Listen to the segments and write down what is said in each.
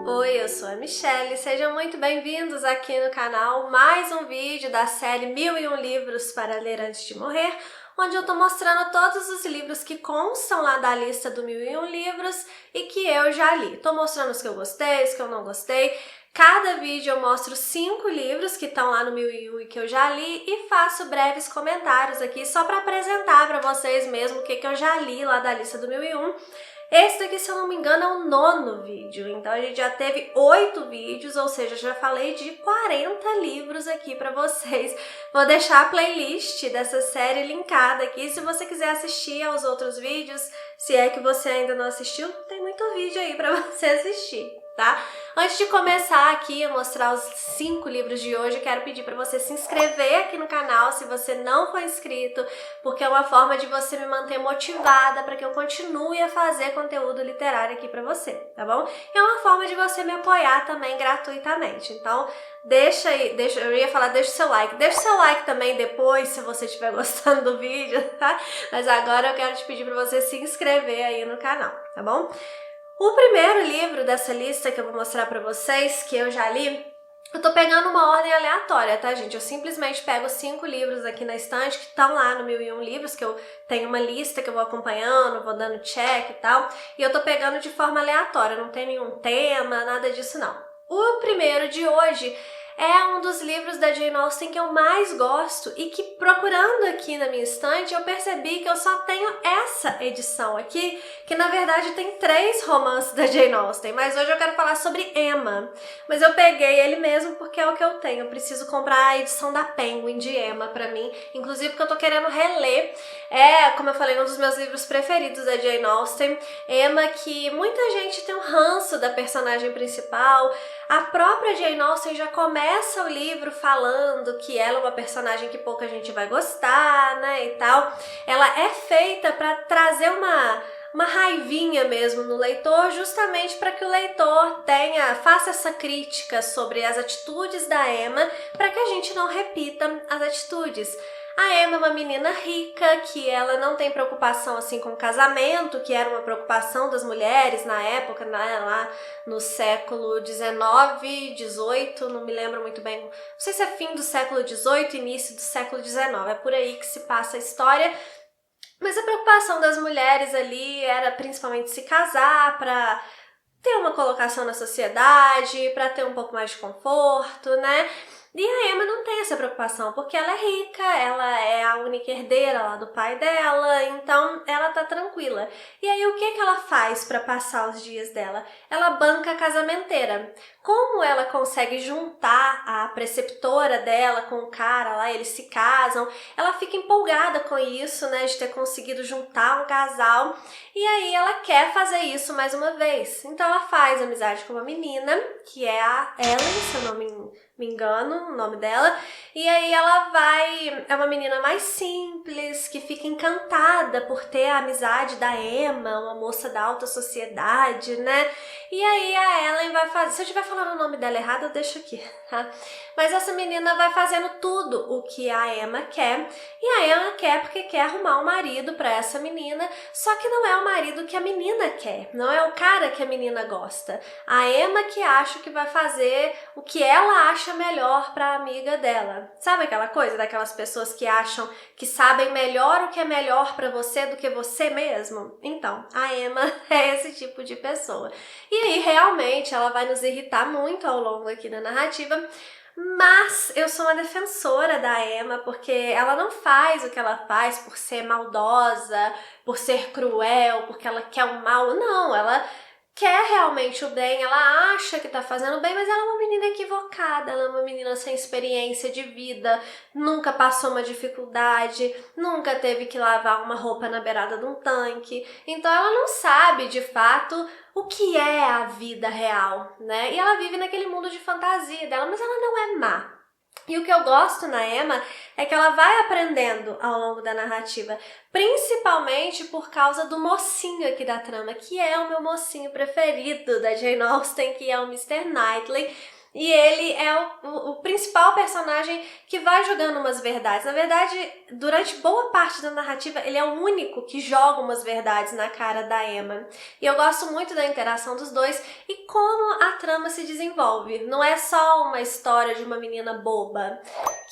Oi, eu sou a Michelle, sejam muito bem-vindos aqui no canal, mais um vídeo da série 1001 livros para ler antes de morrer, onde eu tô mostrando todos os livros que constam lá da lista do 1001 livros e que eu já li. Tô mostrando os que eu gostei, os que eu não gostei. Cada vídeo eu mostro 5 livros que estão lá no 1001 e que eu já li e faço breves comentários aqui só para apresentar para vocês mesmo o que eu já li lá da lista do 1001. Esse daqui, se eu não me engano, é o 9º vídeo, então a gente já teve 8 vídeos, ou seja, já falei de 40 livros aqui para vocês. Vou deixar a playlist dessa série linkada aqui, se você quiser assistir aos outros vídeos, se é que você ainda não assistiu, tem muito vídeo aí para você assistir, tá? Antes de começar aqui a mostrar os 5 livros de hoje, eu quero pedir para você se inscrever aqui no canal se você não for inscrito, porque é uma forma de você me manter motivada para que eu continue a fazer conteúdo literário aqui para você, tá bom? É uma forma de você me apoiar também gratuitamente, então deixa o seu like também depois se você estiver gostando do vídeo, tá? Mas agora eu quero te pedir para você se inscrever aí no canal, tá bom? O primeiro livro dessa lista que eu vou mostrar pra vocês, que eu já li, eu tô pegando uma ordem aleatória, tá, gente? Eu simplesmente pego 5 livros aqui na estante que estão lá no 1001 livros, que eu tenho uma lista que eu vou acompanhando, vou dando check e tal, e eu tô pegando de forma aleatória, não tem nenhum tema, nada disso não. O primeiro de hoje é um dos livros da Jane Austen que eu mais gosto e que, procurando aqui na minha estante, eu percebi que eu só tenho essa edição aqui, que na verdade tem 3 romances da Jane Austen, mas hoje eu quero falar sobre Emma. Mas eu peguei ele mesmo porque é o que eu tenho, eu preciso comprar a edição da Penguin de Emma pra mim, inclusive porque eu tô querendo reler, como eu falei, um dos meus livros preferidos da Jane Austen, Emma, que muita gente tem um ranço da personagem principal. A própria Jane Austen já começa o livro falando que ela é uma personagem que pouca gente vai gostar, né, e tal. Ela é feita para trazer uma raivinha mesmo no leitor, justamente para que o leitor faça essa crítica sobre as atitudes da Emma, para que a gente não repita as atitudes. A Emma é uma menina rica, que ela não tem preocupação assim com o casamento, que era uma preocupação das mulheres na época, né, lá no século XIX, XVIII, não me lembro muito bem, não sei se é fim do século XVIII, início do século XIX, é por aí que se passa a história. Mas a preocupação das mulheres ali era principalmente se casar para ter uma colocação na sociedade, para ter um pouco mais de conforto, né? E a Emma não tem essa preocupação, porque ela é rica, ela é a única herdeira lá do pai dela, então ela tá tranquila. E aí o que ela faz para passar os dias dela? Ela banca a casamenteira. Como ela consegue juntar a preceptora dela com o cara lá, eles se casam, ela fica empolgada com isso, né, de ter conseguido juntar um casal, e aí ela quer fazer isso mais uma vez. Então ela faz amizade com uma menina, que é a Ellen, se eu não me engano, o nome dela, e aí é uma menina mais simples, que fica encantada por ter a amizade da Emma, uma moça da alta sociedade, né? E aí a Ellen vai fazer, se eu estiver falando o nome dela errado, eu deixo aqui, tá? Mas essa menina vai fazendo tudo o que a Emma quer, e a Emma quer porque quer arrumar um marido para essa menina, só que não é o marido que a menina quer, não é o cara que a menina gosta. A Emma que acha que vai fazer o que ela acha melhor para a amiga dela. Sabe aquela coisa daquelas pessoas que acham que sabem melhor o que é melhor para você do que você mesmo? Então, a Emma é esse tipo de pessoa. E aí, realmente, ela vai nos irritar muito ao longo aqui da narrativa, mas eu sou uma defensora da Emma, porque ela não faz o que ela faz por ser maldosa, por ser cruel, porque ela quer o mal. Não, ela quer realmente o bem, ela acha que tá fazendo bem, mas ela é uma menina equivocada, ela é uma menina sem experiência de vida, nunca passou uma dificuldade, nunca teve que lavar uma roupa na beirada de um tanque, então ela não sabe de fato o que é a vida real, né? E ela vive naquele mundo de fantasia dela, mas ela não é má. E o que eu gosto na Emma é que ela vai aprendendo ao longo da narrativa, principalmente por causa do mocinho aqui da trama, que é o meu mocinho preferido da Jane Austen, que é o Mr. Knightley. e ele é o principal personagem que vai jogando umas verdades. Na verdade, durante boa parte da narrativa, ele é o único que joga umas verdades na cara da Emma. E eu gosto muito da interação dos dois e como a trama se desenvolve. Não é só uma história de uma menina boba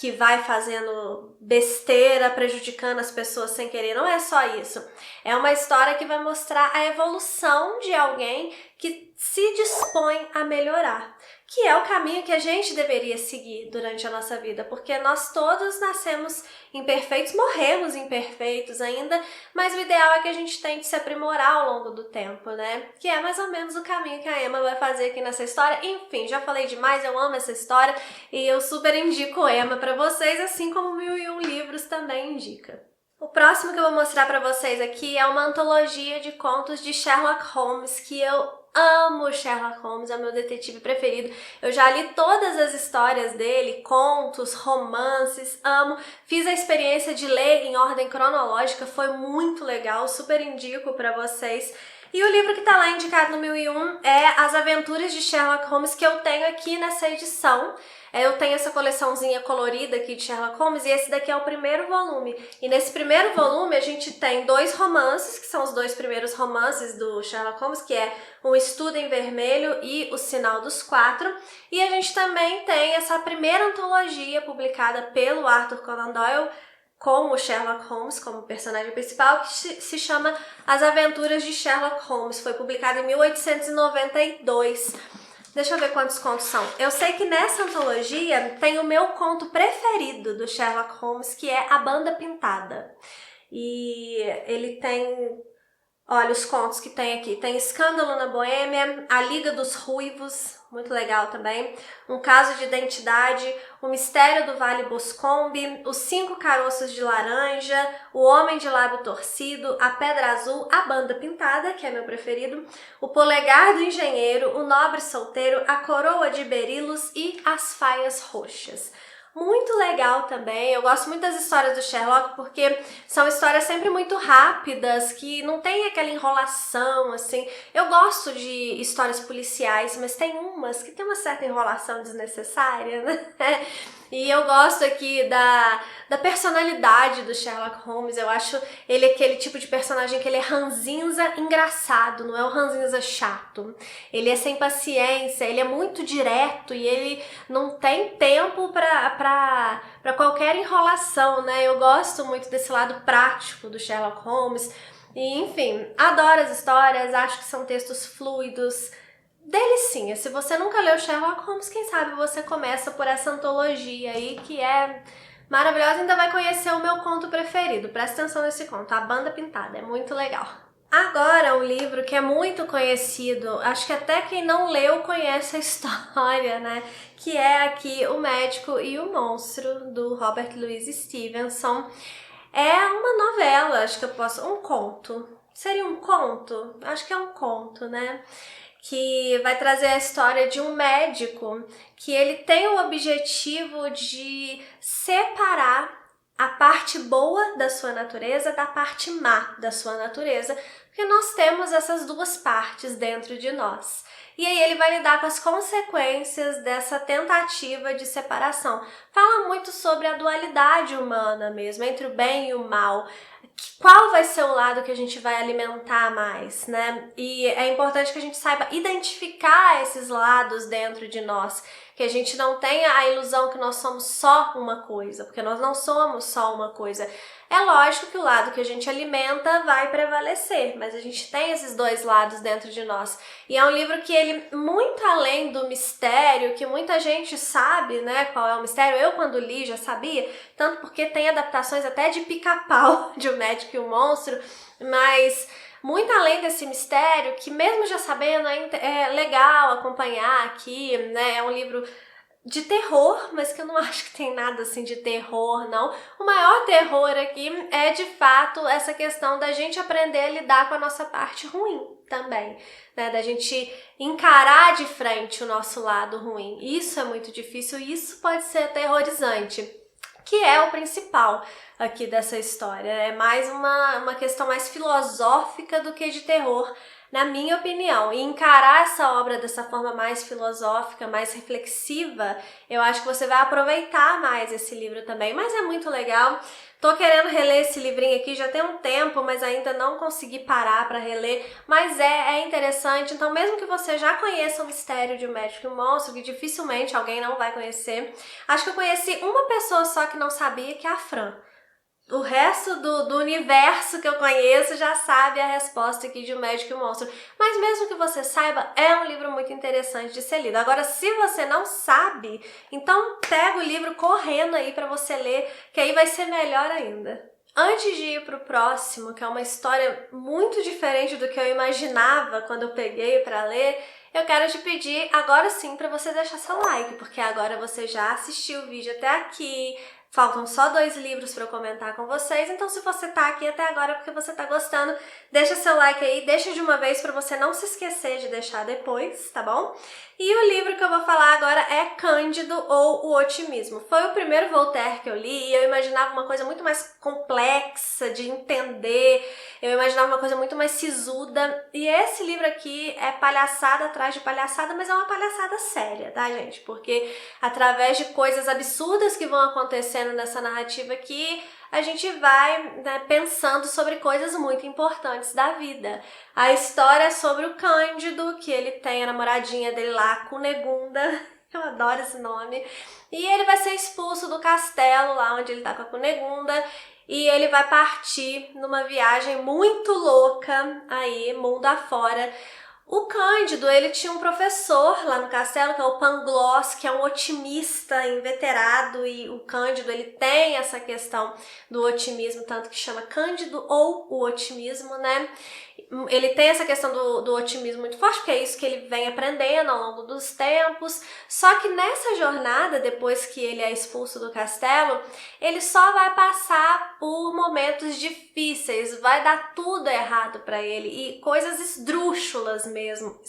que vai fazendo besteira, prejudicando as pessoas sem querer. Não é só isso. É uma história que vai mostrar a evolução de alguém que se dispõe a melhorar, que é o caminho que a gente deveria seguir durante a nossa vida, porque nós todos nascemos imperfeitos, morremos imperfeitos ainda, mas o ideal é que a gente tente se aprimorar ao longo do tempo, né? Que é mais ou menos o caminho que a Emma vai fazer aqui nessa história. Enfim, já falei demais, eu amo essa história e eu super indico Emma pra vocês, assim como 1001 Livros também indica. O próximo que eu vou mostrar pra vocês aqui é uma antologia de contos de Sherlock Holmes, que eu amo Sherlock Holmes, é o meu detetive preferido. Eu já li todas as histórias dele, contos, romances, amo. Fiz a experiência de ler em ordem cronológica, foi muito legal, super indico pra vocês. E o livro que tá lá indicado no 1001 é As Aventuras de Sherlock Holmes, que eu tenho aqui nessa edição. Eu tenho essa coleçãozinha colorida aqui de Sherlock Holmes e esse daqui é o primeiro volume. E nesse primeiro volume a gente tem 2 romances, que são os 2 primeiros romances do Sherlock Holmes, que é Um Estudo em Vermelho e O Sinal dos Quatro. E a gente também tem essa primeira antologia publicada pelo Arthur Conan Doyle, com o Sherlock Holmes como personagem principal, que se chama As Aventuras de Sherlock Holmes. Foi publicado em 1892. Deixa eu ver quantos contos são. Eu sei que nessa antologia tem o meu conto preferido do Sherlock Holmes, que é A Banda Pintada. E ele tem... Olha os contos que tem aqui. Tem Escândalo na Boêmia, A Liga dos Ruivos, muito legal também. Um Caso de Identidade, O Mistério do Vale Boscombe, Os 5 Caroços de Laranja, O Homem de Lábio Torcido, A Pedra Azul, A Banda Pintada, que é meu preferido, O Polegar do Engenheiro, O Nobre Solteiro, A Coroa de Berilos e As Faias Roxas. Muito legal também, eu gosto muito das histórias do Sherlock porque são histórias sempre muito rápidas, que não tem aquela enrolação, assim. Eu gosto de histórias policiais, mas tem umas que tem uma certa enrolação desnecessária, né? E eu gosto aqui da personalidade do Sherlock Holmes. Eu acho ele aquele tipo de personagem que ele é ranzinza engraçado, não é o ranzinza chato. Ele é sem paciência, ele é muito direto e ele não tem tempo pra qualquer enrolação, né? Eu gosto muito desse lado prático do Sherlock Holmes. E, enfim, adoro as histórias, acho que são textos fluidos, delicinha. Se você nunca leu Sherlock Holmes, quem sabe você começa por essa antologia aí, que é maravilhosa, ainda vai conhecer o meu conto preferido. Presta atenção nesse conto, A Banda Pintada, é muito legal. Agora, um livro que é muito conhecido, acho que até quem não leu conhece a história, né? Que é aqui O Médico e o Monstro, do Robert Louis Stevenson. É uma novela, acho que eu posso... Um conto. Seria um conto? Acho que é um conto, né? Que vai trazer a história de um médico que ele tem o objetivo de separar a parte boa da sua natureza da parte má da sua natureza, porque nós temos essas duas partes dentro de nós. E aí ele vai lidar com as consequências dessa tentativa de separação. Fala muito sobre a dualidade humana mesmo, entre o bem e o mal. Qual vai ser o lado que a gente vai alimentar mais, né? E é importante que a gente saiba identificar esses lados dentro de nós, que a gente não tenha a ilusão que nós somos só uma coisa, porque nós não somos só uma coisa. É lógico que o lado que a gente alimenta vai prevalecer, mas a gente tem esses dois lados dentro de nós. E é um livro que ele, muito além do mistério, que muita gente sabe, né, qual é o mistério, eu quando li já sabia, tanto porque tem adaptações até de Pica-Pau, de O Médico e o Monstro, mas muito além desse mistério, que mesmo já sabendo, é legal acompanhar aqui, né, é um livro de terror, mas que eu não acho que tem nada assim de terror, não. O maior terror aqui é, de fato, essa questão da gente aprender a lidar com a nossa parte ruim também, né? Da gente encarar de frente o nosso lado ruim. Isso é muito difícil e isso pode ser aterrorizante, que é o principal aqui dessa história. É mais uma questão mais filosófica do que de terror. na minha opinião, e encarar essa obra dessa forma mais filosófica, mais reflexiva, eu acho que você vai aproveitar mais esse livro também, mas é muito legal. Tô querendo reler esse livrinho aqui já tem um tempo, mas ainda não consegui parar para reler, mas é interessante, então mesmo que você já conheça o Mistério de um Médico e um Monstro, que dificilmente alguém não vai conhecer, acho que eu conheci uma pessoa só que não sabia, que é a Fran. O resto do universo que eu conheço já sabe a resposta aqui de O Médico e o Monstro. Mas mesmo que você saiba, é um livro muito interessante de ser lido. Agora, se você não sabe, então pega o livro correndo aí para você ler, que aí vai ser melhor ainda. Antes de ir para o próximo, que é uma história muito diferente do que eu imaginava quando eu peguei para ler, eu quero te pedir agora sim para você deixar seu like, porque agora você já assistiu o vídeo até aqui. Faltam só 2 livros para eu comentar com vocês, então se você tá aqui até agora é porque você tá gostando, deixa seu like aí, deixa de uma vez para você não se esquecer de deixar depois, tá bom? E o livro que eu vou falar agora é Cândido ou O Otimismo. Foi o primeiro Voltaire que eu li e eu imaginava uma coisa muito mais complexa de entender, eu imaginava uma coisa muito mais sisuda, e esse livro aqui é palhaçada atrás de palhaçada, mas é uma palhaçada séria, tá, gente? Porque através de coisas absurdas que vão acontecendo nessa narrativa aqui, a gente vai, né, pensando sobre coisas muito importantes da vida. A história é sobre o Cândido, que ele tem a namoradinha dele lá, Cunegunda, eu adoro esse nome, e ele vai ser expulso do castelo lá onde ele tá com a Cunegunda, e ele vai partir numa viagem muito louca aí, mundo afora. O Cândido, ele tinha um professor lá no castelo, que é o Pangloss, que é um otimista inveterado, e o Cândido, ele tem essa questão do otimismo, tanto que chama Cândido ou o otimismo, né? Ele tem essa questão do otimismo muito forte, porque é isso que ele vem aprendendo ao longo dos tempos, só que nessa jornada, depois que ele é expulso do castelo, ele só vai passar por momentos difíceis, vai dar tudo errado para ele, e coisas esdrúxulas mesmo,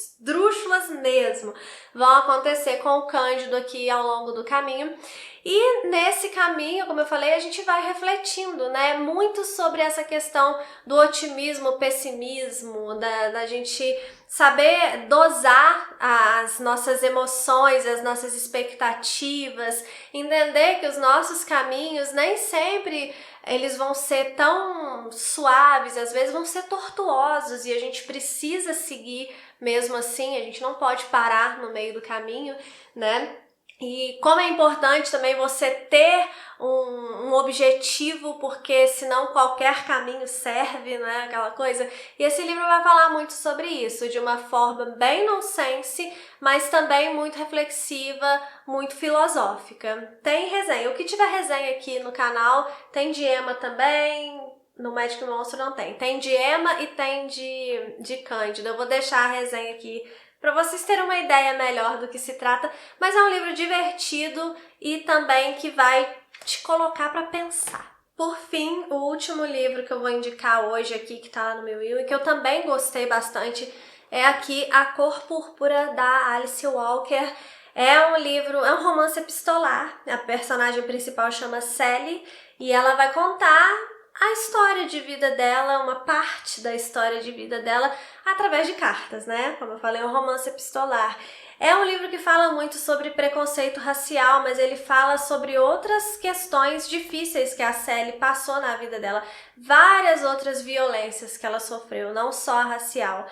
vão acontecer com o Cândido aqui ao longo do caminho. E nesse caminho, como eu falei, a gente vai refletindo, né, muito sobre essa questão do otimismo, pessimismo, da gente saber dosar as nossas emoções, as nossas expectativas, entender que os nossos caminhos nem sempre eles vão ser tão suaves, às vezes vão ser tortuosos, e a gente precisa seguir mesmo assim, a gente não pode parar no meio do caminho, né? E como é importante também você ter um objetivo, porque senão qualquer caminho serve, né? Aquela coisa. E esse livro vai falar muito sobre isso, de uma forma bem nonsense, mas também muito reflexiva, muito filosófica. Tem resenha. O que tiver resenha aqui no canal, tem de Emma também. No Médico e Monstro não tem. Tem de Emma e tem de Cândido. Eu vou deixar a resenha aqui para vocês terem uma ideia melhor do que se trata, mas é um livro divertido e também que vai te colocar para pensar. Por fim, o último livro que eu vou indicar hoje aqui, que tá lá no meu Will, e que eu também gostei bastante, é aqui A Cor Púrpura, da Alice Walker. É um livro, é um romance epistolar, a personagem principal chama Sally, e ela vai contar a história de vida dela, uma parte da história de vida dela, através de cartas, né? Como eu falei, é um romance epistolar. É um livro que fala muito sobre preconceito racial, mas ele fala sobre outras questões difíceis que a Sally passou na vida dela. Várias outras violências que ela sofreu, não só a racial.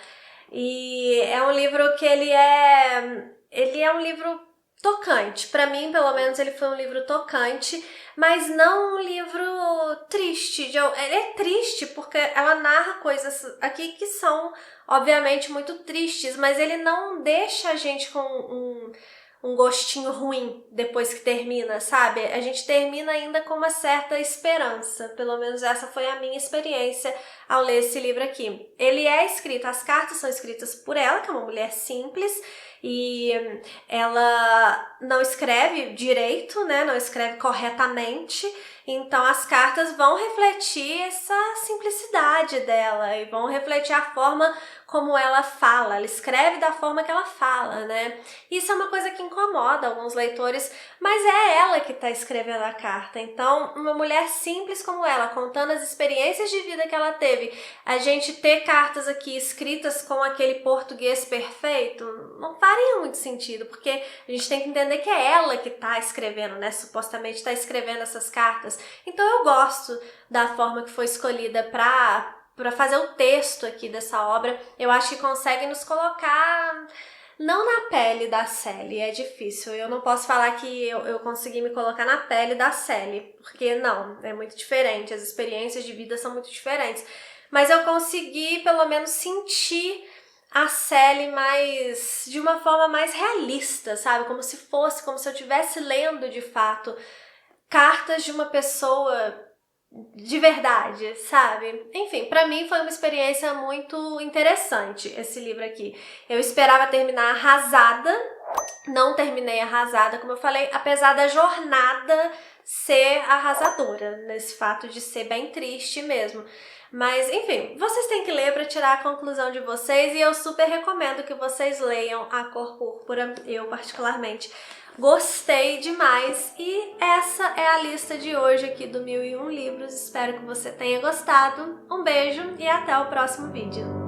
E é um livro que ele é um livro tocante. Para mim, pelo menos, ele foi um livro tocante, mas não um livro triste. Ele é triste porque ela narra coisas aqui que são, obviamente, muito tristes, mas ele não deixa a gente com um gostinho ruim depois que termina, sabe? A gente termina ainda com uma certa esperança. Pelo menos essa foi a minha experiência ao ler esse livro aqui. Ele é escrito, as cartas são escritas por ela, que é uma mulher simples, e ela não escreve direito, né? Não escreve corretamente, então as cartas vão refletir essa simplicidade dela e vão refletir a forma como ela fala, ela escreve da forma que ela fala, né? Isso é uma coisa que incomoda alguns leitores, mas é ela que está escrevendo a carta. Então, uma mulher simples como ela, contando as experiências de vida que ela teve, a gente ter cartas aqui escritas com aquele português perfeito, não faria muito sentido, porque a gente tem que entender que é ela que está escrevendo, né? Supostamente está escrevendo essas cartas. Então eu gosto da forma que foi escolhida para fazer o texto aqui dessa obra. Eu acho que consegue nos colocar não na pele da Sally, é difícil. Eu não posso falar que eu consegui me colocar na pele da Sally, porque não, é muito diferente, as experiências de vida são muito diferentes. Mas eu consegui, pelo menos, sentir a Sally de uma forma mais realista, sabe? Como se eu estivesse lendo de fato cartas de uma pessoa de verdade, sabe? Enfim, pra mim foi uma experiência muito interessante esse livro aqui. Eu esperava terminar arrasada, não terminei arrasada, como eu falei, apesar da jornada ser arrasadora, nesse fato de ser bem triste mesmo. Mas, enfim, vocês têm que ler para tirar a conclusão de vocês e eu super recomendo que vocês leiam A Cor Púrpura, eu particularmente gostei demais e essa é a lista de hoje aqui do 1001 Livros. Espero que você tenha gostado. Um beijo e até o próximo vídeo.